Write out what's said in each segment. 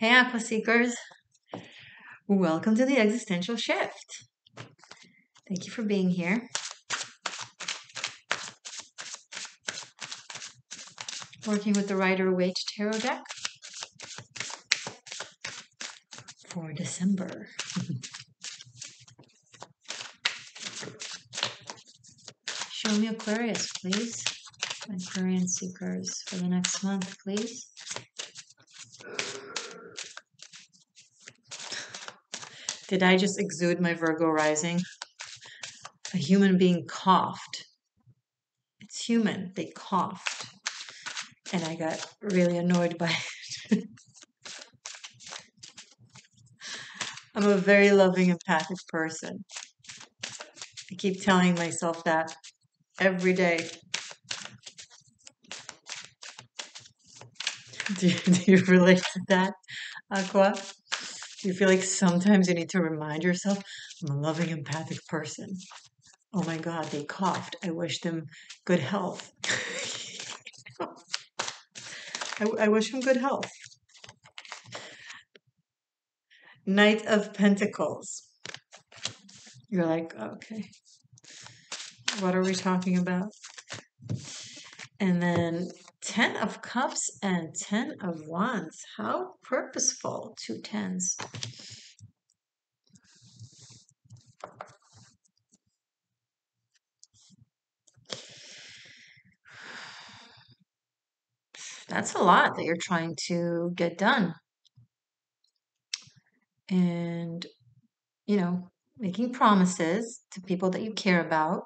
Hey, Aqua Seekers. Welcome to the Existential Shift. Thank you for being here. Working with the Rider-Waite Tarot deck for December. Show me Aquarius, please. Aquarian Seekers for the next month, please. Did I just exude my Virgo rising? A human being coughed. It's human. They coughed. And I got really annoyed by it. I'm a very loving, empathic person. I keep telling myself that every day. Do you relate to that, Aqua? Do you feel like sometimes you need to remind yourself, I'm a loving, empathic person? Oh my God, they coughed. I wish them good health. I wish them good health. Knight of Pentacles. You're like, okay, what are we talking about? And then 10 of Cups and 10 of Wands. How purposeful, 2 tens. That's a lot that you're trying to get done. And, you know, making promises to people that you care about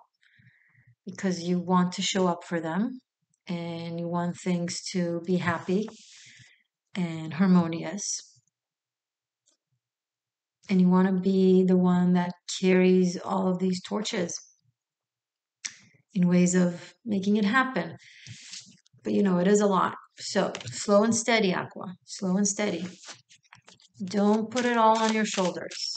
because you want to show up for them and you want things to be happy and harmonious. And you want to be the one that carries all of these torches in ways of making it happen. But you know, it is a lot. So slow and steady, Aqua. Slow and steady. Don't put it all on your shoulders.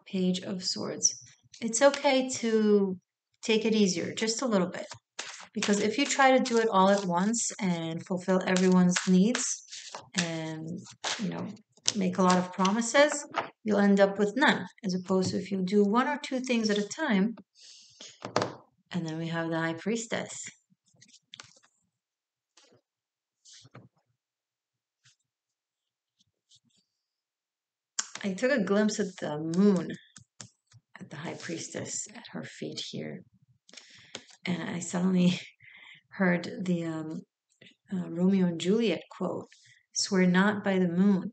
Page of Swords. It's okay to take it easier, just a little bit. Because if you try to do it all at once and fulfill everyone's needs and, you know, make a lot of promises, you'll end up with none. As opposed to if you do 1 or 2 things at a time. And then we have the High Priestess. I took a glimpse at the moon at the High Priestess at her feet here. And I suddenly heard the Romeo and Juliet quote, "Swear not by the moon."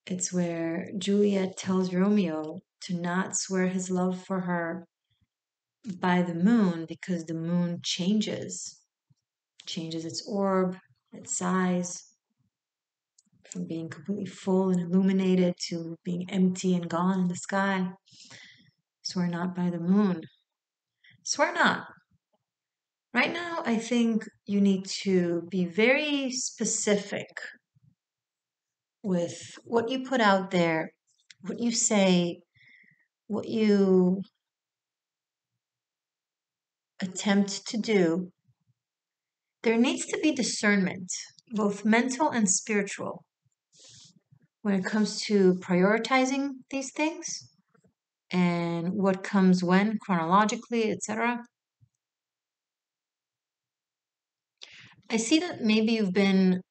It's where Juliet tells Romeo to not swear his love for her by the moon because the moon changes its orb, its size, from being completely full and illuminated to being empty and gone in the sky. Swear not by the moon. Swear not. Right now, I think you need to be very specific with what you put out there, what you say, what you attempt to do. There needs to be discernment, both mental and spiritual, when it comes to prioritizing these things and what comes when, chronologically, etc. I see that maybe you've been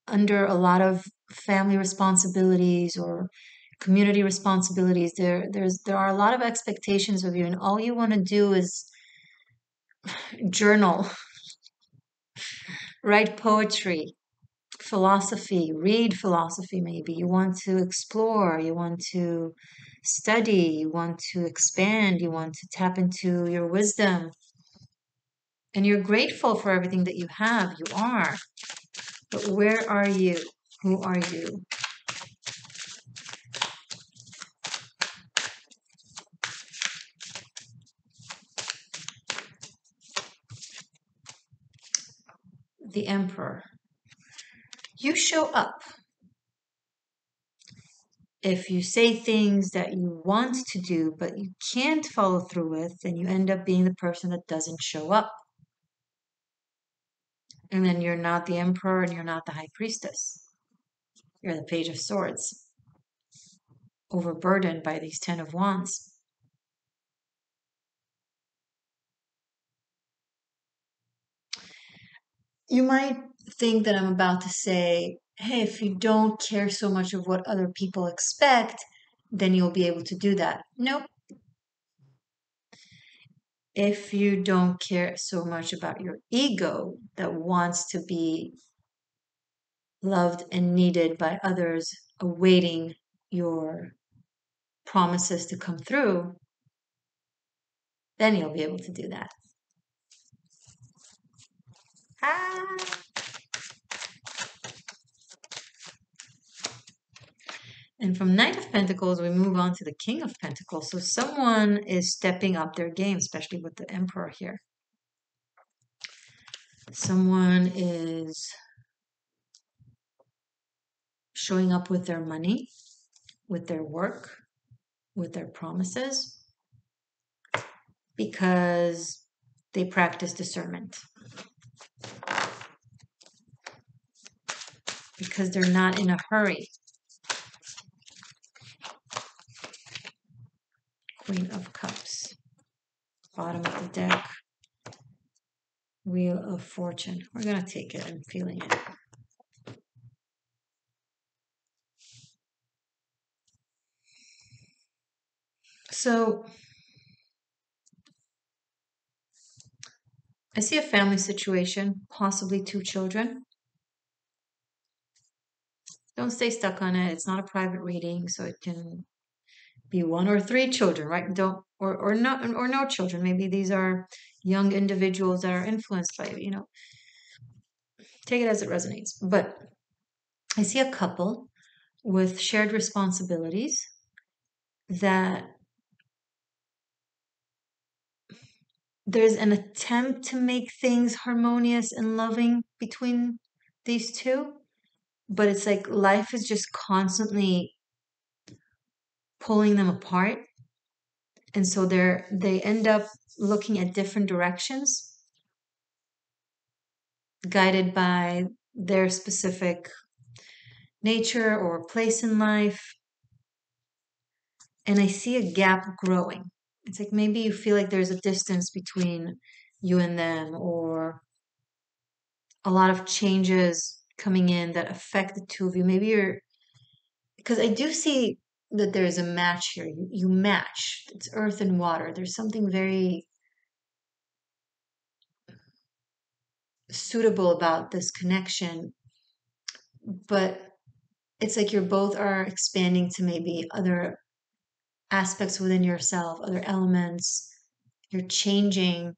under a lot of family responsibilities or community responsibilities. There are a lot of expectations of you, and all you want to do is journal, write poetry, philosophy, read philosophy maybe. You want to explore, you want to study, you want to expand, you want to tap into your wisdom. And you're grateful for everything that you have. You are. But where are you? Who are you? The Emperor. You show up. if you say things that you want to do, but you can't follow through with, then you end up being the person that doesn't show up. And then you're not the emperor and you're not the high priestess. You're the page of swords, overburdened by these 10 of wands. You might think that I'm about to say, hey, if you don't care so much of what other people expect, then you'll be able to do that. Nope. If you don't care so much about your ego that wants to be loved and needed by others, awaiting your promises to come through, then you'll be able to do that. Ah. And from Knight of Pentacles, we move on to the King of Pentacles. So someone is stepping up their game, especially with the Emperor here. Someone is showing up with their money, with their work, with their promises, because they practice discernment. Because they're not in a hurry. Queen of Cups. Bottom of the deck. Wheel of Fortune. We're going to take it. I'm feeling it. So, I see a family situation, possibly 2 children. Don't stay stuck on it. It's not a private reading, so it can be 1 or 3 children, right? Don't or no children. Maybe these are young individuals that are influenced by, take it as it resonates. But I see a couple with shared responsibilities that there's an attempt to make things harmonious and loving between these two, but it's like life is just constantly pulling them apart, and so they end up looking at different directions, guided by their specific nature or place in life. And I see a gap growing. It's like maybe you feel like there's a distance between you and them, or a lot of changes coming in that affect the two of you. Maybe because I do see that there's a match here. You match. It's earth and water. There's something very suitable about this connection, but it's like you're both are expanding to maybe other aspects within yourself, other elements. You're changing.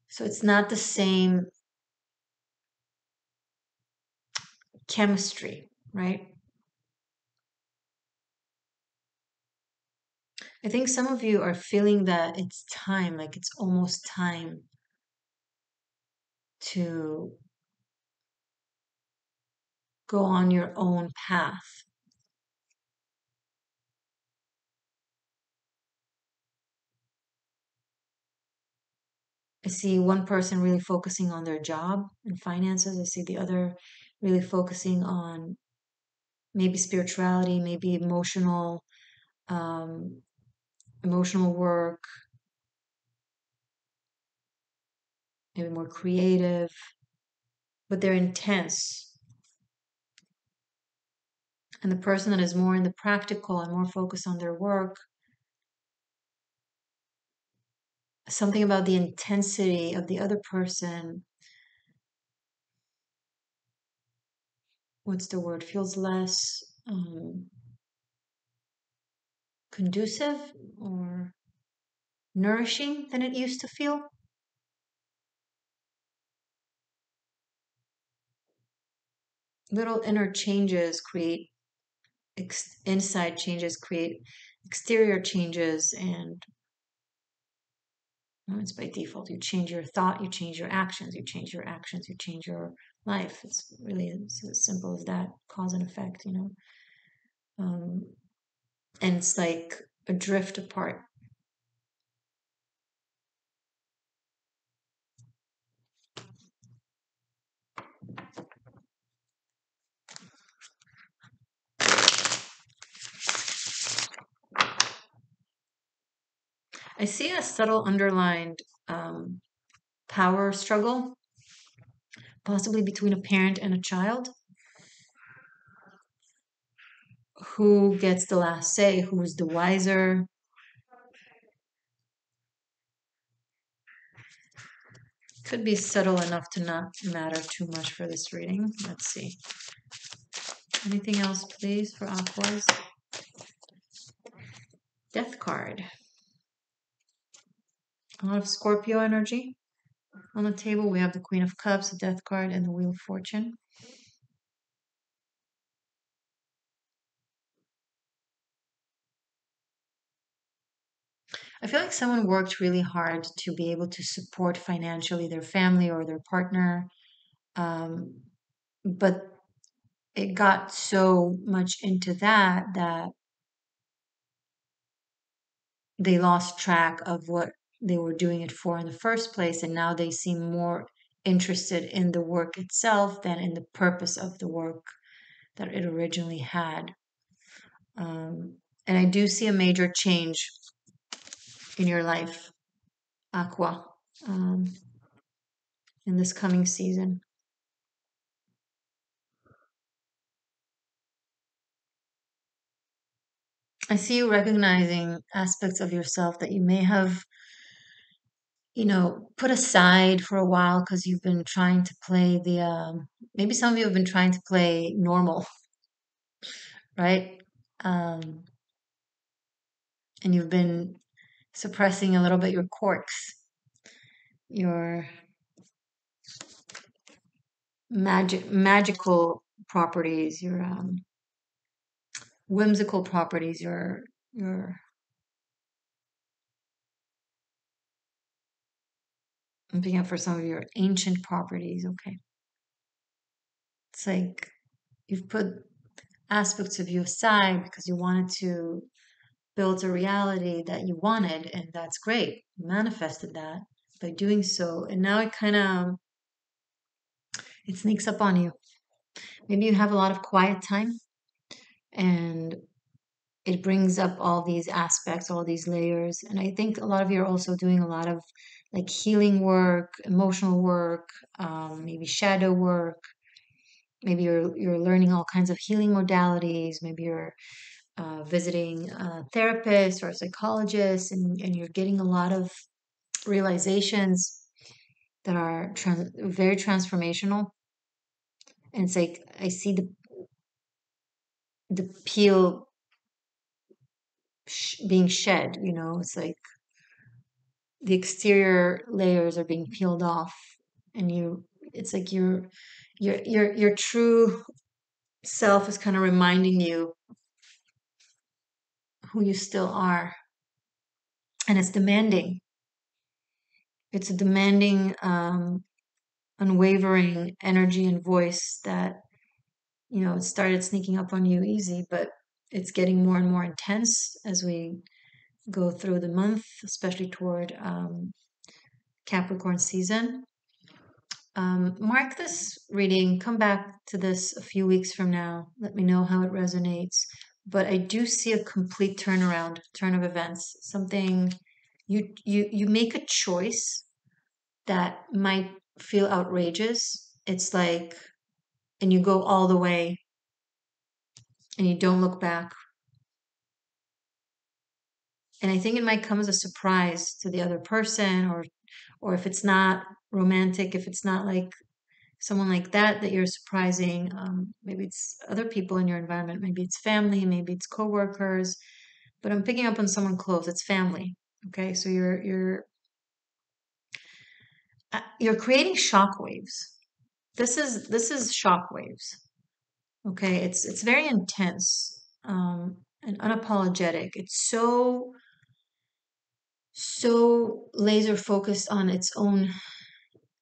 So it's not the same chemistry, right? I think some of you are feeling that it's time, like it's almost time to go on your own path. I see one person really focusing on their job and finances. I see the other really focusing on maybe spirituality, maybe um, emotional work, maybe more creative, but they're intense. And the person that is more in the practical and more focused on their work, something about the intensity of the other person, what's the word, feels less conducive or nourishing than it used to feel. Little inner changes create inside changes, create exterior changes, and it's by default. You change your thought, you change your actions, you change your actions, you change your life. It's really as simple as that, cause and effect, and it's like a drift apart. I see a subtle underlined power struggle, possibly between a parent and a child. Who gets the last say? Who's the wiser? Could be subtle enough to not matter too much for this reading. Let's see. Anything else, please, for Aquas? Death card. A lot of Scorpio energy. On the table, we have the Queen of Cups, the Death card, and the Wheel of Fortune. I feel like someone worked really hard to be able to support financially their family or their partner, um, but it got so much into that they lost track of what they were doing it for in the first place, and now they seem more interested in the work itself than in the purpose of the work that it originally had. And I do see a major change in your life, Aqua, um, in this coming season. I see you recognizing aspects of yourself that you may have, put aside for a while because you've been trying to play maybe some of you have been trying to play normal, right? Um, and you've been suppressing a little bit your quirks, your magical properties, your whimsical properties, your I'm picking up for some of your ancient properties. Okay, it's like you've put aspects of you aside because you wanted to build a reality that you wanted, and that's great. You manifested that by doing so, and now it sneaks up on you. Maybe you have a lot of quiet time, and it brings up all these aspects, all these layers. And I think a lot of you are also doing a lot of like healing work, emotional work, maybe shadow work. Maybe you're learning all kinds of healing modalities. Maybe you're visiting a therapist or a psychologist, and you're getting a lot of realizations that are very transformational. And it's like I see the peel being shed. It's like the exterior layers are being peeled off, and it's like your true self is kind of reminding you who you still are, and it's a demanding unwavering energy and voice that it started sneaking up on you easy, but it's getting more and more intense as we go through the month, especially toward Capricorn season. Mark this reading, come back to this a few weeks from now. Let me know how it resonates. But I do see a complete turn of events. Something you make a choice that might feel outrageous. It's like, and you go all the way and you don't look back. And I think it might come as a surprise to the other person, or if it's not romantic, if it's not like someone like that you're surprising, maybe it's other people in your environment, maybe it's family, maybe it's coworkers, but I'm picking up on someone close. It's family. Okay, so you're creating shock waves. This is shock waves. Okay, it's very intense, and unapologetic. It's so laser focused on its own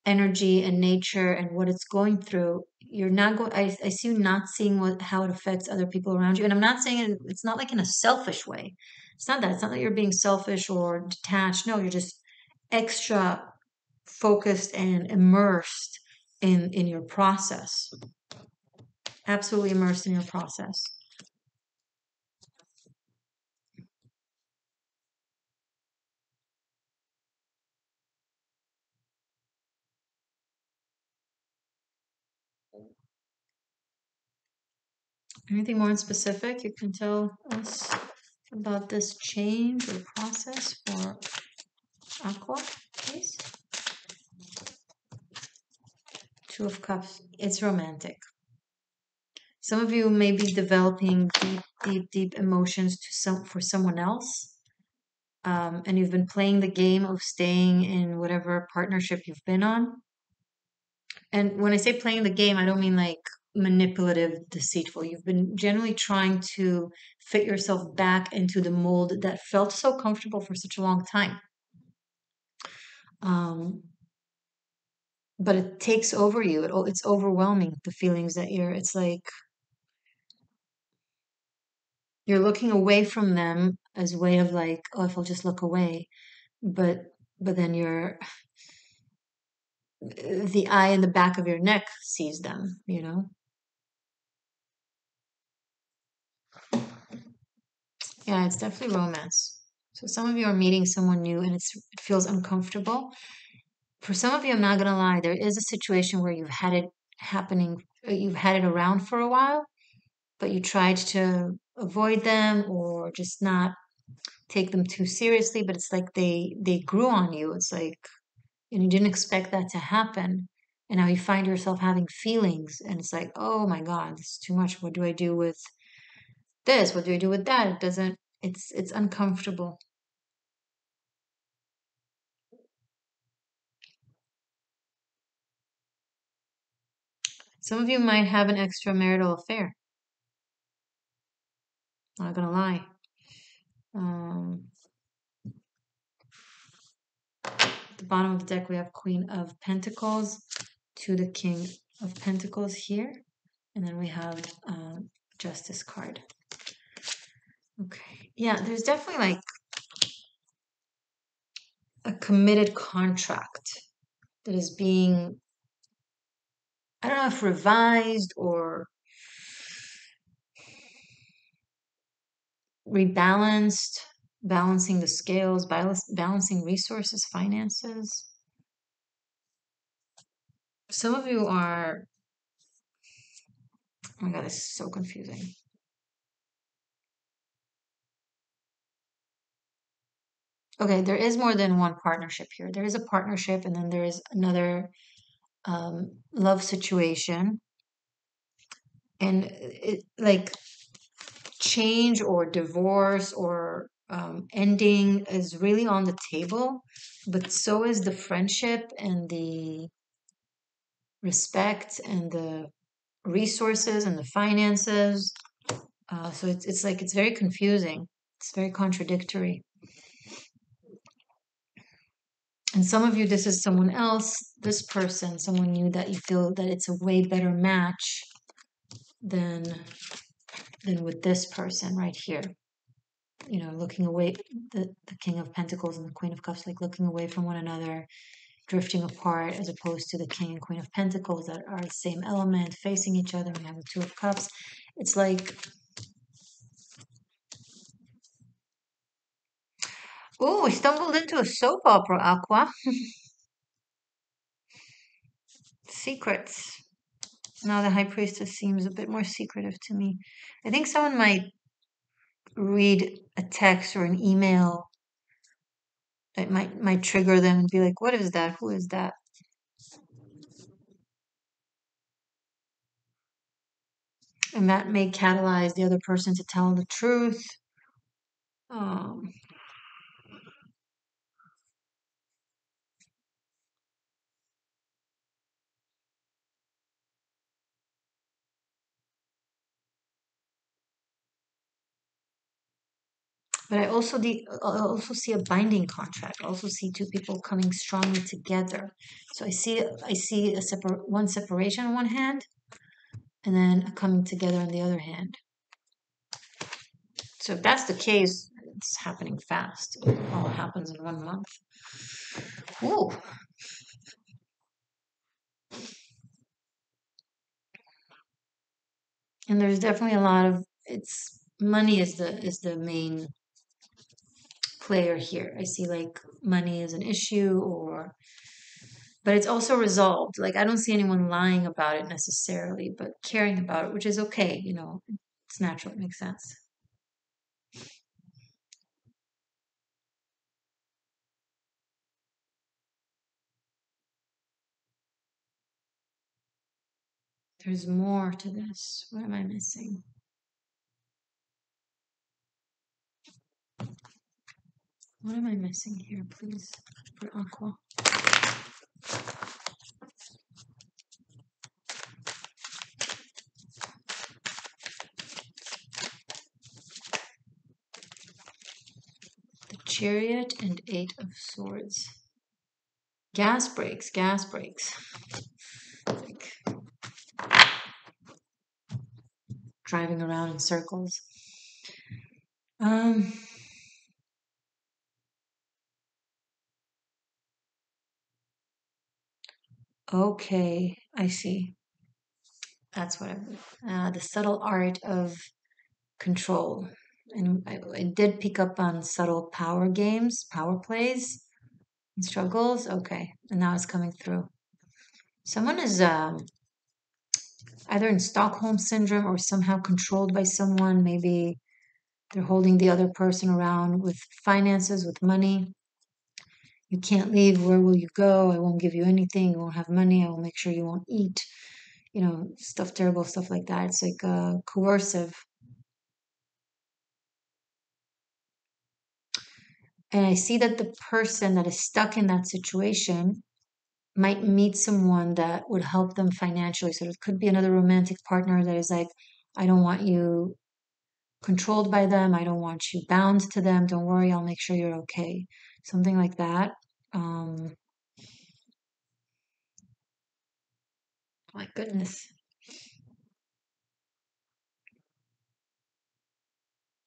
energy and nature and what it's going through. you're not going, I see you not seeing how it affects other people around you. And I'm not saying it's not like in a selfish way. It's not that. It's not that you're being selfish or detached. No, you're just extra focused and immersed in your process. Absolutely immersed in your process. Anything more specific you can tell us about this change or process for Aqua, please? Two of Cups. It's romantic. Some of you may be developing deep emotions for someone else. And you've been playing the game of staying in whatever partnership you've been on. And when I say playing the game, I don't mean like manipulative, deceitful. You've been generally trying to fit yourself back into the mold that felt so comfortable for such a long time. Um, but it takes over you. It's overwhelming, the feelings that it's like you're looking away from them as a way of like, oh, if I'll just look away. But then the eye in the back of your neck sees them, you know? Yeah, it's definitely romance. So some of you are meeting someone new and it feels uncomfortable. For some of you, I'm not gonna lie, there is a situation where you've had it happening, you've had it around for a while, but you tried to avoid them or just not take them too seriously, but it's like they grew on you. It's like, and you didn't expect that to happen. And now you find yourself having feelings and it's like, oh my God, this is too much. What do I do with this? What do I do with that? It doesn't, it's uncomfortable. Some of you might have an extramarital affair. Not gonna lie. Um, at the bottom of the deck, we have Queen of Pentacles to the King of Pentacles here. And then we have Justice card. Okay. Yeah, there's definitely like a committed contract that is being, I don't know if revised or rebalanced, balancing the scales, balancing resources, finances. Some of you are, oh my God, this is so confusing. Okay, there is more than one partnership here. There is a partnership, and then there is another love situation. And it like change or divorce or ending is really on the table, but so is the friendship and the respect and the resources and the finances. So it's like it's very confusing. It's very contradictory. And some of you, this is someone else, this person, someone new that you feel that it's a way better match than with this person right here. You know, looking away, the King of Pentacles and the Queen of Cups, like looking away from one another, drifting apart, as opposed to the King and Queen of Pentacles that are the same element, facing each other. We have the Two of Cups. It's like, oh, we stumbled into a soap opera, Aqua. Secrets. Now the High Priestess seems a bit more secretive to me. I think someone might read a text or an email that might trigger them and be like, what is that? Who is that? And that may catalyze the other person to tell the truth. Um, but I also see a binding contract. I also see two people coming strongly together. So I see one separation on one hand, and then a coming together on the other hand. So if that's the case, it's happening fast. It all happens in 1 month. Ooh. And there's definitely a lot of money is the main player here. I see like money is an issue, or but it's also resolved. Like I don't see anyone lying about it necessarily, but caring about it, which is okay, it's natural, it makes sense. There's more to this. What am I missing? What am I missing here, please, for Aqua? The Chariot and Eight of Swords. Gas brakes, gas brakes. Like driving around in circles. Um, okay, I see. That's what the subtle art of control. And I did pick up on subtle power games, power plays, and struggles. Okay, and now it's coming through. Someone is either in Stockholm syndrome or somehow controlled by someone. Maybe they're holding the other person around with finances, with money. You can't leave. Where will you go? I won't give you anything. You won't have money. I will make sure you won't eat. Stuff, terrible stuff like that. It's like coercive. And I see that the person that is stuck in that situation might meet someone that would help them financially. So it could be another romantic partner that is like, I don't want you controlled by them. I don't want you bound to them. Don't worry, I'll make sure you're okay. Something like that. Um, my goodness.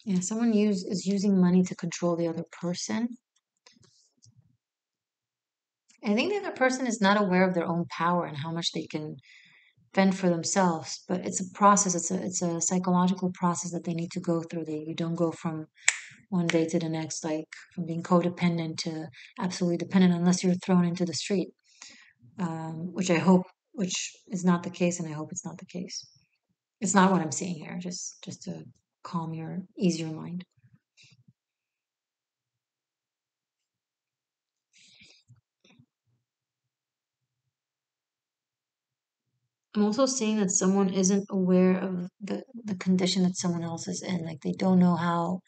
Yeah, someone is using money to control the other person. I think the other person is not aware of their own power and how much they can fend for themselves. But it's a process. It's a psychological process that they need to go through. You don't go from one day to the next, like from being codependent to absolutely dependent, unless you're thrown into the street. Which is not the case, and I hope it's not the case. It's not what I'm seeing here. Just to ease your mind. I'm also seeing that someone isn't aware of the condition that someone else is in. Like they don't know how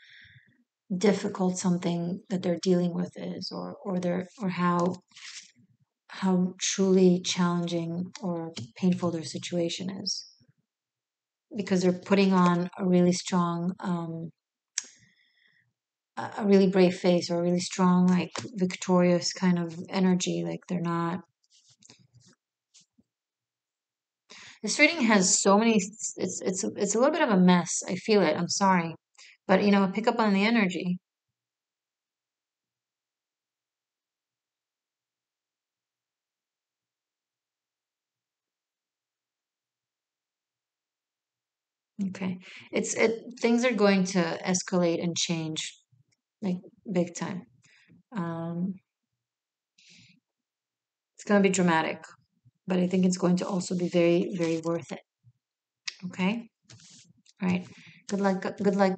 difficult something that they're dealing with is, or how truly challenging or painful their situation is, because they're putting on a really strong a really brave face, or a really strong, like victorious kind of energy. Like they're not. This reading has so many. It's a little bit of a mess. I feel it. I'm sorry, but pick up on the energy. Okay, things are going to escalate and change, like big time. Um, it's going to be dramatic, but I think it's going to also be very, very worth it. Okay, all right. Good luck. Good luck.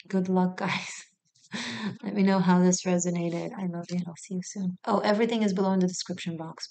Good luck, guys. Let me know how this resonated. I love you, and I'll see you soon. Oh, everything is below in the description box.